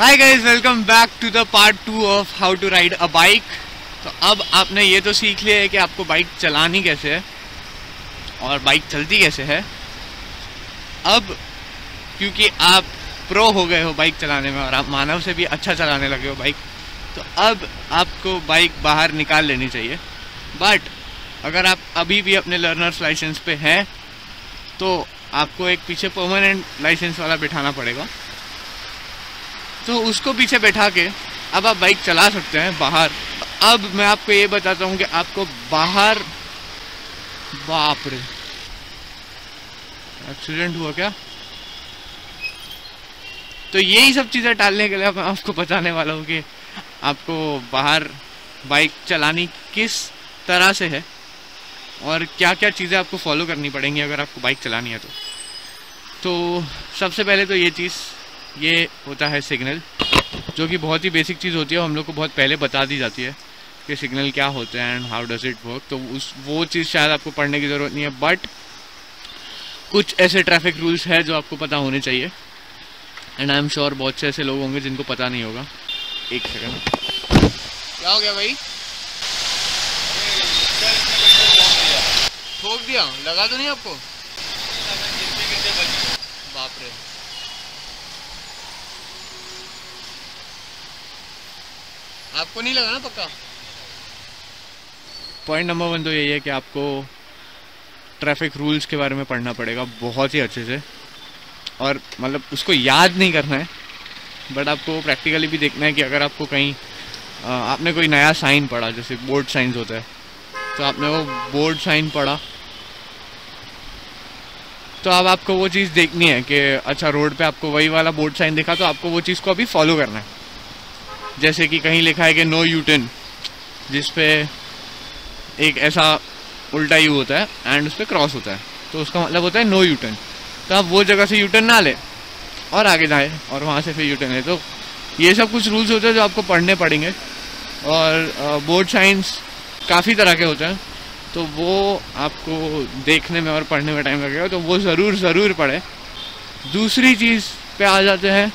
Hi guys, welcome back to the part 2 of how to ride a bike. तो अब आपने ये तो सीख लिया है कि आपको बाइक चलानी कैसे है और बाइक चलती कैसे है। अब क्योंकि आप प्रो हो गए हो बाइक चलाने में और आप मानव से भी अच्छा चलाने लगे हो बाइक, तो अब आपको बाइक बाहर निकाल लेनी चाहिए। बट अगर आप अभी भी अपने लर्नर्स लाइसेंस पे हैं तो आपको एक पीछे परमानेंट लाइसेंस वाला बिठाना पड़ेगा। तो उसको पीछे बैठा के अब आप बाइक चला सकते हैं बाहर। अब मैं आपको ये बताता हूँ कि आपको बाहर, बाप रे, एक्सीडेंट हुआ क्या? तो यही सब चीज़ें टालने के लिए मैं आपको बताने वाला हूँ कि आपको बाहर बाइक चलानी किस तरह से है और क्या क्या चीज़ें आपको फॉलो करनी पड़ेंगी अगर आपको बाइक चलानी है तो सबसे पहले तो ये होता है सिग्नल, जो कि बहुत ही बेसिक चीज़ होती है। हम लोग को बहुत पहले बता दी जाती है कि सिग्नल क्या होते हैं and how does it work. तो वो चीज़ शायद आपको पढ़ने की ज़रूरत नहीं है, बट कुछ ऐसे ट्रैफिक रूल्स है जो आपको पता होने चाहिए। एंड आई एम श्योर बहुत से ऐसे लोग होंगे जिनको पता नहीं होगा। एक सेकंड, क्या हो गया भाई? ठोक दिया? लगा तो नहीं आपको? बाप रे, आपको नहीं लगा ना पक्का? पॉइंट नंबर 1 तो यही है कि आपको ट्रैफिक रूल्स के बारे में पढ़ना पड़ेगा बहुत ही अच्छे से, और मतलब उसको याद नहीं करना है, बट आपको प्रैक्टिकली भी देखना है कि अगर आपको कहीं आपने कोई नया साइन पढ़ा, जैसे बोर्ड साइंस होता है, तो आपने वो बोर्ड साइन पढ़ा तो अब आपको वो चीज़ देखनी है कि अच्छा रोड पे आपको वही वाला बोर्ड साइन दिखा तो आपको वो चीज़ को अभी फॉलो करना है। जैसे कि कहीं लिखा है कि नो यू टर्न, जिस पे एक ऐसा उल्टा यू होता है एंड उस पर क्रॉस होता है, तो उसका मतलब होता है नो यू टर्न। तो आप वो जगह से यू टर्न ना ले और आगे जाए और वहाँ से फिर यू टर्न ले। तो ये सब कुछ रूल्स होते हैं जो आपको पढ़ने पड़ेंगे। और बोर्ड साइंस काफ़ी तरह के होते हैं, तो वो आपको देखने में और पढ़ने में टाइम लगेगा, तो वो ज़रूर पढ़े। दूसरी चीज़ पे आ जाते हैं।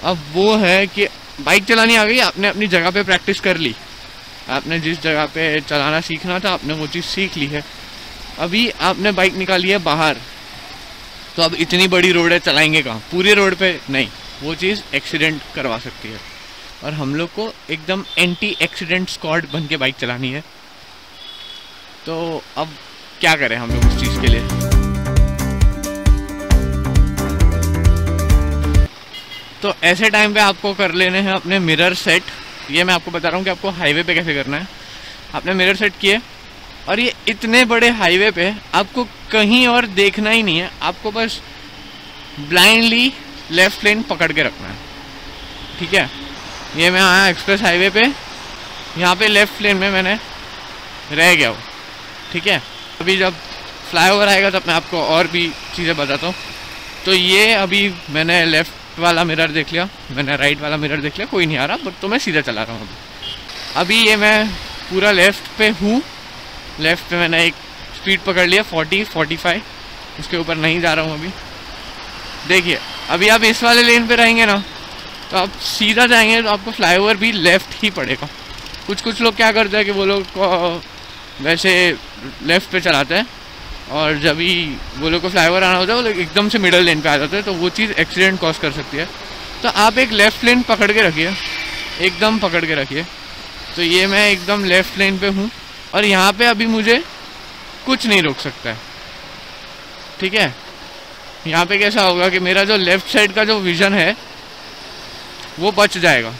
अब वो है कि बाइक चलानी आ गई, आपने अपनी जगह पे प्रैक्टिस कर ली, आपने जिस जगह पे चलाना सीखना था आपने वो चीज़ सीख ली है। अभी आपने बाइक निकाली है बाहर, तो अब इतनी बड़ी रोड है, चलाएंगे कहाँ? पूरी रोड पे नहीं, वो चीज़ एक्सीडेंट करवा सकती है। और हम लोग को एकदम एंटी एक्सीडेंट स्क्वाड बन के बाइक चलानी है। तो अब क्या करें हम लोग उस चीज़ के लिए? तो ऐसे टाइम पे आपको कर लेने हैं अपने मिरर सेट। ये मैं आपको बता रहा हूँ कि आपको हाईवे पे कैसे करना है। आपने मिरर सेट किए और ये इतने बड़े हाईवे पे आपको कहीं और देखना ही नहीं है, आपको बस ब्लाइंडली लेफ्ट लेन पकड़ के रखना है, ठीक है? ये मैं आया एक्सप्रेस हाईवे पे, यहाँ पे लेफ्ट लेन में मैंने रह गया हूँ, ठीक है? अभी जब फ्लाईओवर आएगा तब मैं आपको और भी चीज़ें बताता हूँ। तो ये अभी मैंने लेफ्ट वाला मिरर देख लिया, मैंने राइट वाला मिरर देख लिया, कोई नहीं आ रहा, बट तो मैं सीधा चला रहा हूँ अभी ये मैं पूरा लेफ़्ट पे हूँ। लेफ़्ट पे मैंने एक स्पीड पकड़ लिया 40-45, उसके ऊपर नहीं जा रहा हूँ अभी। देखिए अभी आप इस वाले लेन पे रहेंगे ना तो आप सीधा जाएंगे तो आपको फ्लाईओवर भी लेफ़्ट ही पड़ेगा। कुछ लोग क्या करते हैं कि वो लोग वैसे लेफ़्ट पे चलाते हैं और जब भी वो लोग को फ्लाईओवर आना होता है वो लोग एकदम से मिडल लेन पे आ जाते हैं, तो वो चीज़ एक्सीडेंट कॉज कर सकती है। तो आप एक लेफ़्ट लेन पकड़ के रखिए, एकदम पकड़ के रखिए। तो ये मैं एकदम लेफ़्ट लेन पे हूँ और यहाँ पे अभी मुझे कुछ नहीं रोक सकता है, ठीक है? यहाँ पे कैसा होगा कि मेरा जो लेफ़्ट साइड का जो विज़न है वो बच जाएगा।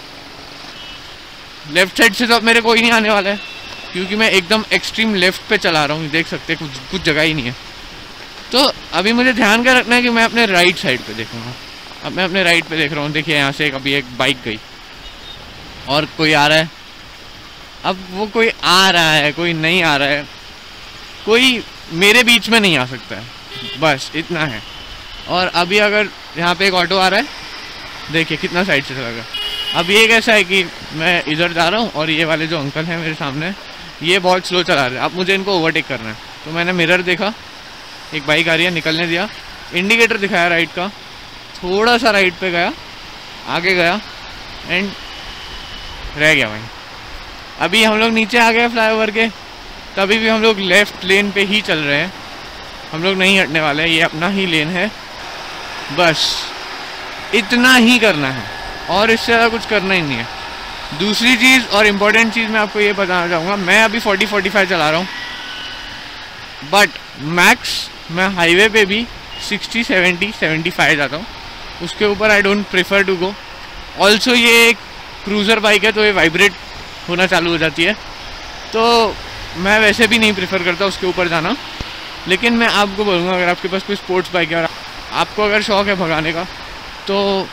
लेफ़्ट साइड से तो अब मेरे कोई नहीं आने वाला है क्योंकि मैं एकदम एक्सट्रीम लेफ़्ट पे चला रहा हूँ। देख सकते हैं कुछ जगह ही नहीं है। तो अभी मुझे ध्यान का रखना है कि मैं अपने राइट साइड पे देखूँगा। अब मैं अपने राइट पे देख रहा हूँ, देखिए यहाँ से अभी एक बाइक गई और कोई आ रहा है। अब वो कोई आ रहा है, कोई नहीं आ रहा है, कोई मेरे बीच में नहीं आ सकता है, बस इतना है। और अभी अगर यहाँ पे एक ऑटो आ रहा है, देखिए कितना साइड से चला गया। अब ये कैसा है कि मैं इधर जा रहा हूँ और ये वाले जो अंकल हैं मेरे सामने, ये बहुत स्लो चला रहे हैं। अब मुझे इनको ओवरटेक करना है, तो मैंने मिरर देखा, एक बाइक आ रही है, निकलने दिया, इंडिकेटर दिखाया राइट का, थोड़ा सा राइट पे गया, आगे गया एंड रह गया वहीं। अभी हम लोग नीचे आ गए फ्लाईओवर के, तभी भी हम लोग लेफ़्ट लेन पे ही चल रहे हैं, हम लोग नहीं हटने वाले हैं, ये अपना ही लेन है। बस इतना ही करना है और इससे ज़्यादा कुछ करना ही नहीं है। दूसरी चीज़ और इम्पोर्टेंट चीज़ मैं आपको ये बताना चाहूँगा, मैं अभी 40-45 चला रहा हूँ, बट मैक्स मैं हाईवे पे भी 60-70-75 जाता हूँ, उसके ऊपर I don't prefer to go. Also ये एक क्रूज़र बाइक है तो ये वाइब्रेट होना चालू हो जाती है, तो मैं वैसे भी नहीं प्रेफर करता उसके ऊपर जाना। लेकिन मैं आपको बोलूँगा, अगर आपके पास कोई स्पोर्ट्स बाइक है और आपको अगर शौक़ है भगाने का, तो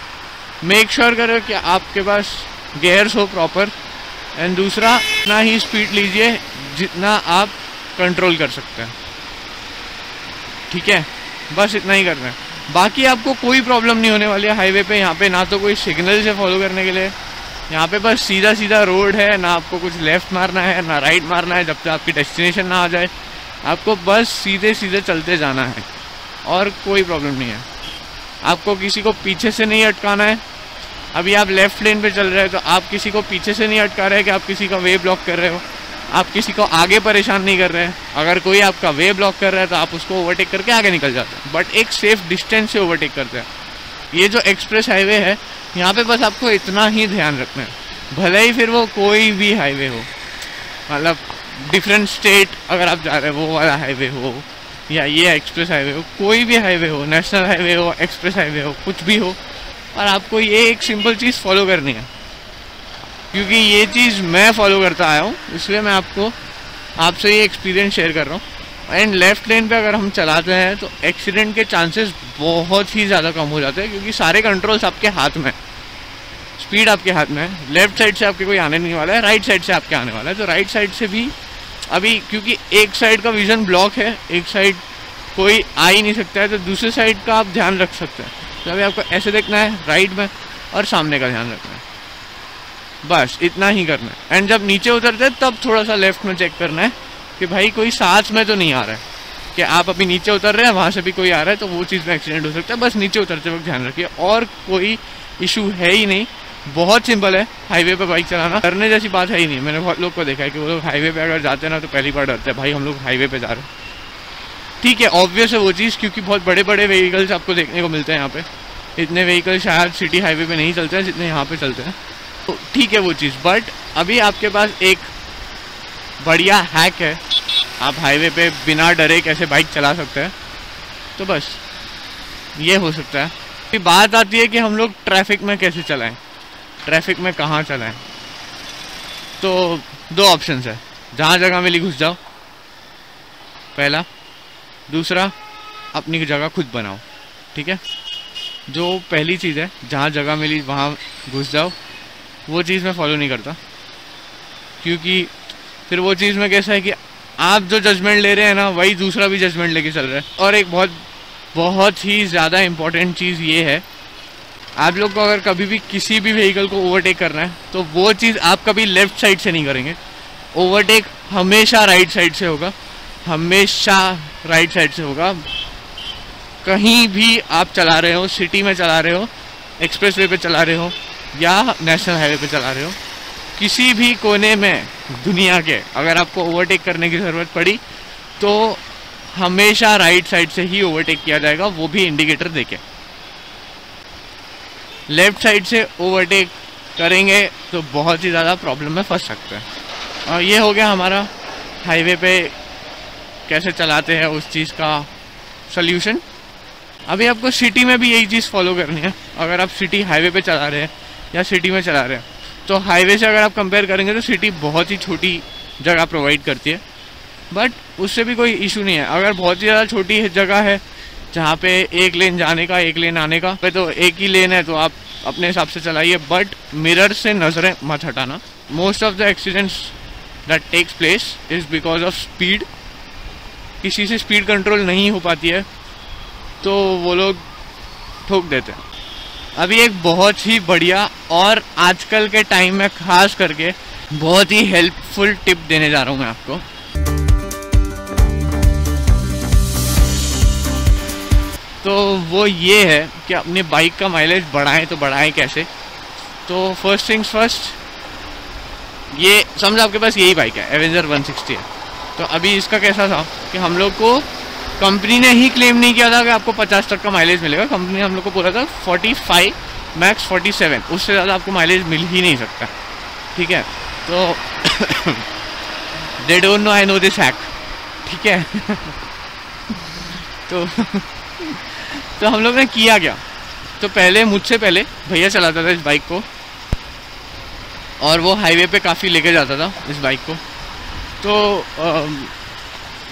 मेक श्योर करो कि आपके पास गियर्स हो प्रॉपर, एंड दूसरा इतना ही स्पीड लीजिए जितना आप कंट्रोल कर सकते हैं, ठीक है? बस इतना ही करना है, बाकी आपको कोई प्रॉब्लम नहीं होने वाली है हाईवे पे। यहाँ पे ना तो कोई सिग्नल से फॉलो करने के लिए, यहाँ पे बस सीधा सीधा रोड है, ना आपको कुछ लेफ़्ट मारना है ना राइट मारना है, जब तक आपकी डेस्टिनेशन ना आ जाए। आपको बस सीधे सीधे चलते जाना है और कोई प्रॉब्लम नहीं है। आपको किसी को पीछे से नहीं अटकाना है। अभी आप लेफ़्ट लेन पे चल रहे हैं तो आप किसी को पीछे से नहीं अटका रहे कि आप किसी का वे ब्लॉक कर रहे हो, आप किसी को आगे परेशान नहीं कर रहे हैं। अगर कोई आपका वे ब्लॉक कर रहा है तो आप उसको ओवरटेक करके आगे निकल जाते हैं, बट एक सेफ डिस्टेंस से ओवरटेक करते हैं। ये जो एक्सप्रेस हाईवे है, यहाँ पे बस आपको इतना ही ध्यान रखना है, भले ही फिर वो कोई भी हाईवे हो, मतलब डिफरेंट स्टेट अगर आप जा रहे हो वो वाला हाईवे हो या ये एक्सप्रेस हाईवे हो, कोई भी हाईवे हो, नेशनल हाईवे हो, एक्सप्रेस हाईवे हो, कुछ भी हो, और आपको ये एक सिंपल चीज़ फॉलो करनी है। क्योंकि ये चीज़ मैं फॉलो करता आया हूँ, इसलिए मैं आपसे ये एक्सपीरियंस शेयर कर रहा हूँ। एंड लेफ़्ट लेन पे अगर हम चलाते हैं तो एक्सीडेंट के चांसेस बहुत ही ज़्यादा कम हो जाते हैं, क्योंकि सारे कंट्रोल्स आपके हाथ में, स्पीड आपके हाथ में है। लेफ़्ट साइड से आपके कोई आने नहीं वाला है, राइट साइड से आपके आने वाला है, तो राइट साइड से भी अभी क्योंकि एक साइड का विज़न ब्लॉक है, एक साइड कोई आ ही नहीं सकता है, तो दूसरे साइड का आप ध्यान रख सकते हैं। तो अभी आपको ऐसे देखना है राइट में और सामने का ध्यान रखना है, बस इतना ही करना है। एंड जब नीचे उतरते हैं तब थोड़ा सा लेफ्ट में चेक करना है कि भाई कोई साथ में तो नहीं आ रहा है, कि आप अभी नीचे उतर रहे हैं वहाँ से भी कोई आ रहा है, तो वो चीज़ में एक्सीडेंट हो सकता है। बस नीचे उतरते वक्त ध्यान रखिए, और कोई इशू है ही नहीं। बहुत सिंपल है हाईवे पे बाइक चलाना, डरने जैसी बात है ही नहीं। मैंने बहुत लोग को देखा है कि वो लोग हाईवे पे अगर जाते हैं ना तो पहली बार डरते हैं, भाई हम लोग हाईवे पे जा रहे हैं। ठीक है, ऑब्वियस है वो चीज़, क्योंकि बहुत बड़े बड़े व्हीकल्स आपको देखने को मिलते हैं यहाँ पे। इतने व्हीकल शायद सिटी हाईवे पे नहीं चलते हैं जितने यहाँ पे चलते हैं, तो ठीक है वो चीज़। बट अभी आपके पास एक बढ़िया हैक है, आप हाईवे पे बिना डरे कैसे बाइक चला सकते हैं, तो बस ये हो सकता है। फिर बात आती है कि हम लोग ट्रैफिक में कैसे चलाएं, ट्रैफिक में कहाँ चलाएं। तो दो ऑप्शंस है, जहाँ जगह मिली घुस जाओ पहला, दूसरा अपनी जगह खुद बनाओ। ठीक है, जो पहली चीज़ है जहाँ जगह मिली वहाँ घुस जाओ, वो चीज़ मैं फॉलो नहीं करता, क्योंकि फिर वो चीज़ में कैसा है कि आप जो जजमेंट ले रहे हैं ना वही दूसरा भी जजमेंट लेके चल रहा है। और एक बहुत ही ज़्यादा इम्पोर्टेंट चीज़ ये है, आप लोग को अगर कभी भी किसी भी व्हीकल को ओवरटेक करना है तो वो चीज़ आप कभी लेफ़्ट साइड से नहीं करेंगे, ओवरटेक हमेशा राइट साइड से होगा, हमेशा राइट साइड से होगा। कहीं भी आप चला रहे हो, सिटी में चला रहे हो, एक्सप्रेस वे पर चला रहे हो या नेशनल हाईवे पे चला रहे हो, किसी भी कोने में दुनिया के अगर आपको ओवरटेक करने की ज़रूरत पड़ी तो हमेशा राइट साइड से ही ओवरटेक किया जाएगा, वो भी इंडिकेटर देके। लेफ़्ट साइड से ओवरटेक करेंगे तो बहुत ही ज़्यादा प्रॉब्लम में फंस सकते हैं। और ये हो गया हमारा हाईवे पे कैसे चलाते हैं उस चीज़ का सल्यूशन। अभी आपको सिटी में भी यही चीज़ फॉलो करनी है। अगर आप सिटी हाईवे पे चला रहे हैं या सिटी में चला रहे हैं, तो हाईवे से अगर आप कंपेयर करेंगे तो सिटी बहुत ही छोटी जगह प्रोवाइड करती है, बट उससे भी कोई इशू नहीं है। अगर बहुत ही ज़्यादा छोटी जगह है जहाँ पे एक लेन जाने का एक लेन आने का, तो एक ही लेन है तो आप अपने हिसाब से चलाइए, बट मिरर से नज़रें मत हटाना। Most of the accidents that takes place is because of speed. किसी से स्पीड कंट्रोल नहीं हो पाती है तो वो लोग ठोक देते हैं। अभी एक बहुत ही बढ़िया और आजकल के टाइम में खास करके बहुत ही हेल्पफुल टिप देने जा रहा हूँ मैं आपको। तो वो ये है कि अपनी बाइक का माइलेज बढ़ाएं तो बढ़ाएं कैसे। तो फर्स्ट थिंग्स फर्स्ट, ये समझो आपके पास यही बाइक है, एवेंजर 160 है। तो अभी इसका कैसा था कि हम लोग को कंपनी ने ही क्लेम नहीं किया था कि आपको 50 तक का माइलेज मिलेगा। कंपनी ने हम लोग को बोला था 45 मैक्स 47, उससे ज़्यादा आपको माइलेज मिल ही नहीं सकता, ठीक है। तो they don't know I know this hack, ठीक है। तो हम लोग ने किया क्या, तो पहले मुझसे पहले भैया चलाता था इस बाइक को, और वो हाईवे पे काफ़ी लेके जाता था इस बाइक को। तो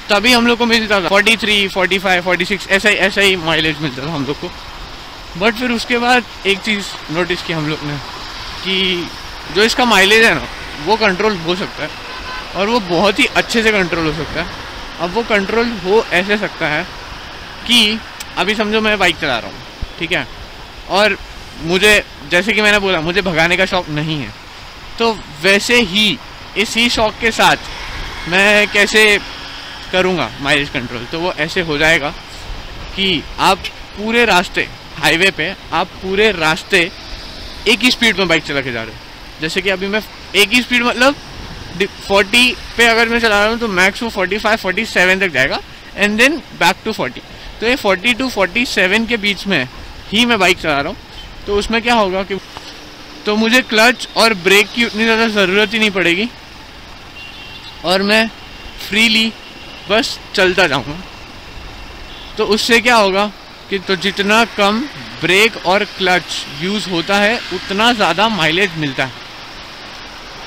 तभी हम लोग को मिलता था 43, 45, 46 ऐसा ही माइलेज मिलता था हम लोग को। बट फिर उसके बाद एक चीज़ नोटिस की हम लोग ने कि जो इसका माइलेज है ना, वो कंट्रोल हो सकता है, और वो बहुत ही अच्छे से कंट्रोल हो सकता है। अब वो कंट्रोल हो ऐसे सकता है कि अभी समझो मैं बाइक चला रहा हूँ, ठीक है, और मुझे, जैसे कि मैंने बोला, मुझे भगाने का शौक़ नहीं है, तो वैसे ही इसी शौक़ के साथ मैं कैसे करूँगा माइलेज कंट्रोल। तो वो ऐसे हो जाएगा कि आप पूरे रास्ते, हाईवे पे आप पूरे रास्ते एक ही स्पीड में बाइक चला के जा रहे हो। जैसे कि अभी मैं एक ही स्पीड, मतलब 40 पे अगर मैं चला रहा हूँ तो मैक्स वो 45, 47 तक जाएगा, एंड देन बैक टू 40। तो ये 40 to 47 के बीच में ही मैं बाइक चला रहा हूँ। तो उसमें क्या होगा कि तो मुझे क्लच और ब्रेक की उतनी ज़्यादा ज़रूरत ही नहीं पड़ेगी, और मैं फ्रीली बस चलता जाऊँगा। तो उससे क्या होगा कि तो जितना कम ब्रेक और क्लच यूज़ होता है उतना ज़्यादा माइलेज मिलता है।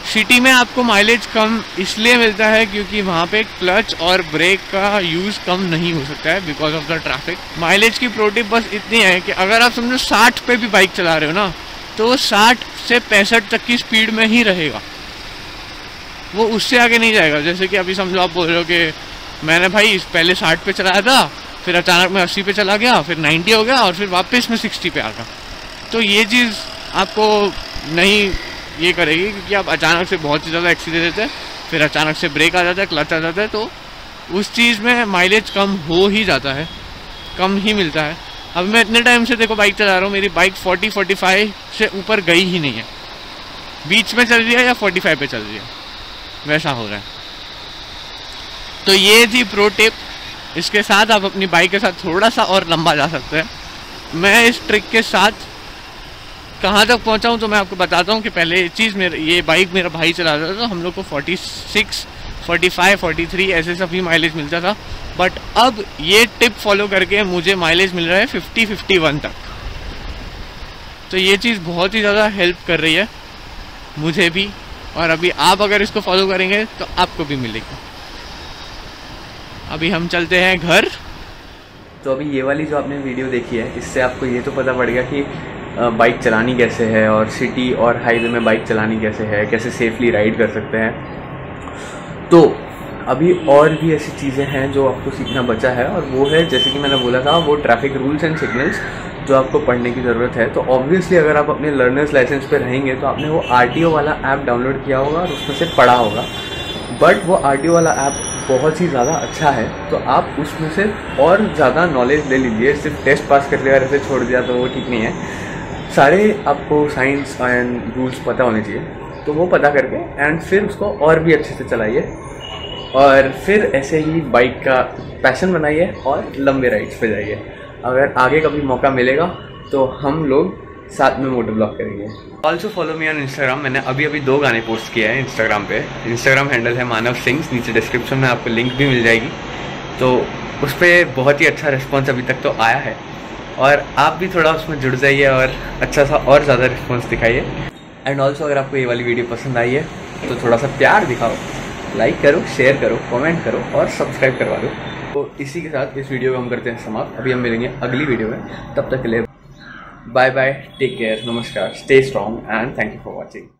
सिटी में आपको माइलेज कम इसलिए मिलता है क्योंकि वहाँ पे क्लच और ब्रेक का यूज़ कम नहीं हो सकता है because of the traffic. Mileage की प्रो टिप बस इतनी है कि अगर आप समझो 60 पे भी बाइक चला रहे हो ना, तो 60 से 65 तक की स्पीड में ही रहेगा, वो उससे आगे नहीं जाएगा। जैसे कि अभी समझो आप बोल रहे हो कि मैंने भाई पहले 60 पे चलाया था, फिर अचानक मैं 80 पे चला गया, फिर 90 हो गया, और फिर वापस मैं 60 पे आ गया। तो ये चीज़ आपको नहीं ये करेगी, क्योंकि आप अचानक से बहुत ही ज़्यादा एक्सीलरेट देते हैं, फिर अचानक से ब्रेक आ जाता है, क्लच आ जाता है, तो उस चीज़ में माइलेज कम हो ही जाता है, कम ही मिलता है। अब मैं इतने टाइम से देखो बाइक चला रहा हूँ, मेरी बाइक 40-45 से ऊपर गई ही नहीं है, बीच में चल रही है या 45 पे चल रही है, वैसा हो रहा है। तो ये थी प्रो टिप, इसके साथ आप अपनी बाइक के साथ थोड़ा सा और लंबा जा सकते हैं। मैं इस ट्रिक के साथ कहाँ तक पहुँचा हूँ तो मैं आपको बताता हूँ कि पहले ये बाइक मेरा भाई चलाता था, तो हम लोग को 46, 45, 43 ऐसे सभी माइलेज मिलता था। बट अब ये टिप फॉलो करके मुझे माइलेज मिल रहा है 50-51 तक। तो ये चीज़ बहुत ही ज़्यादा हेल्प कर रही है मुझे भी, और अभी आप अगर इसको फॉलो करेंगे तो आपको भी मिलेगी। अभी हम चलते हैं घर। तो अभी ये वाली जो आपने वीडियो देखी है, इससे आपको ये तो पता पड़ गया कि बाइक चलानी कैसे है, और सिटी और हाईवे में बाइक चलानी कैसे है, कैसे सेफली राइड कर सकते हैं। तो अभी और भी ऐसी चीज़ें हैं जो आपको सीखना बचा है, और वो है जैसे कि मैंने बोला था, वो ट्रैफिक रूल्स एंड सिग्नल्स जो आपको पढ़ने की ज़रूरत है। तो ऑब्वियसली अगर आप अपने लर्नर्स लाइसेंस पे रहेंगे तो आपने वो RTO वाला ऐप डाउनलोड किया होगा और उसमें से पढ़ा होगा। बट वो RTO वाला ऐप बहुत ही ज़्यादा अच्छा है, तो आप उसमें से और ज़्यादा नॉलेज ले लीजिए। सिर्फ टेस्ट पास कर लिया और ऐसे छोड़ दिया तो वो ठीक नहीं है। सारे आपको साइंस एंड रूल्स पता होने चाहिए, तो वो पता करके एंड फिर उसको और भी अच्छे से चलाइए, और फिर ऐसे ही बाइक का पैशन बनाइए और लंबे राइड्स पे जाइए। अगर आगे कभी मौका मिलेगा तो हम लोग साथ में मोटो ब्लॉग करेंगे। Also follow me on Instagram. मैंने अभी 2 गाने पोस्ट किए हैं इंस्टाग्राम पे। इंस्टाग्राम हैंडल है मानव सिंग्स, नीचे डिस्क्रिप्शन में आपको लिंक भी मिल जाएगी। तो उस पर बहुत ही अच्छा रिस्पॉन्स अभी तक तो आया है, और आप भी थोड़ा उसमें जुड़ जाइए और अच्छा सा और ज़्यादा रिस्पॉन्स दिखाइए। एंड ऑल्सो अगर आपको ये वाली वीडियो पसंद आई है तो थोड़ा सा प्यार दिखाओ, लाइक करो, शेयर करो, कमेंट करो और सब्सक्राइब करवा दो। तो इसी के साथ इस वीडियो को हम करते हैं समाप्त। अभी हम मिलेंगे अगली वीडियो में, तब तक के लिए बाय बाय, टेक केयर, नमस्कार, stay strong and thank you for watching.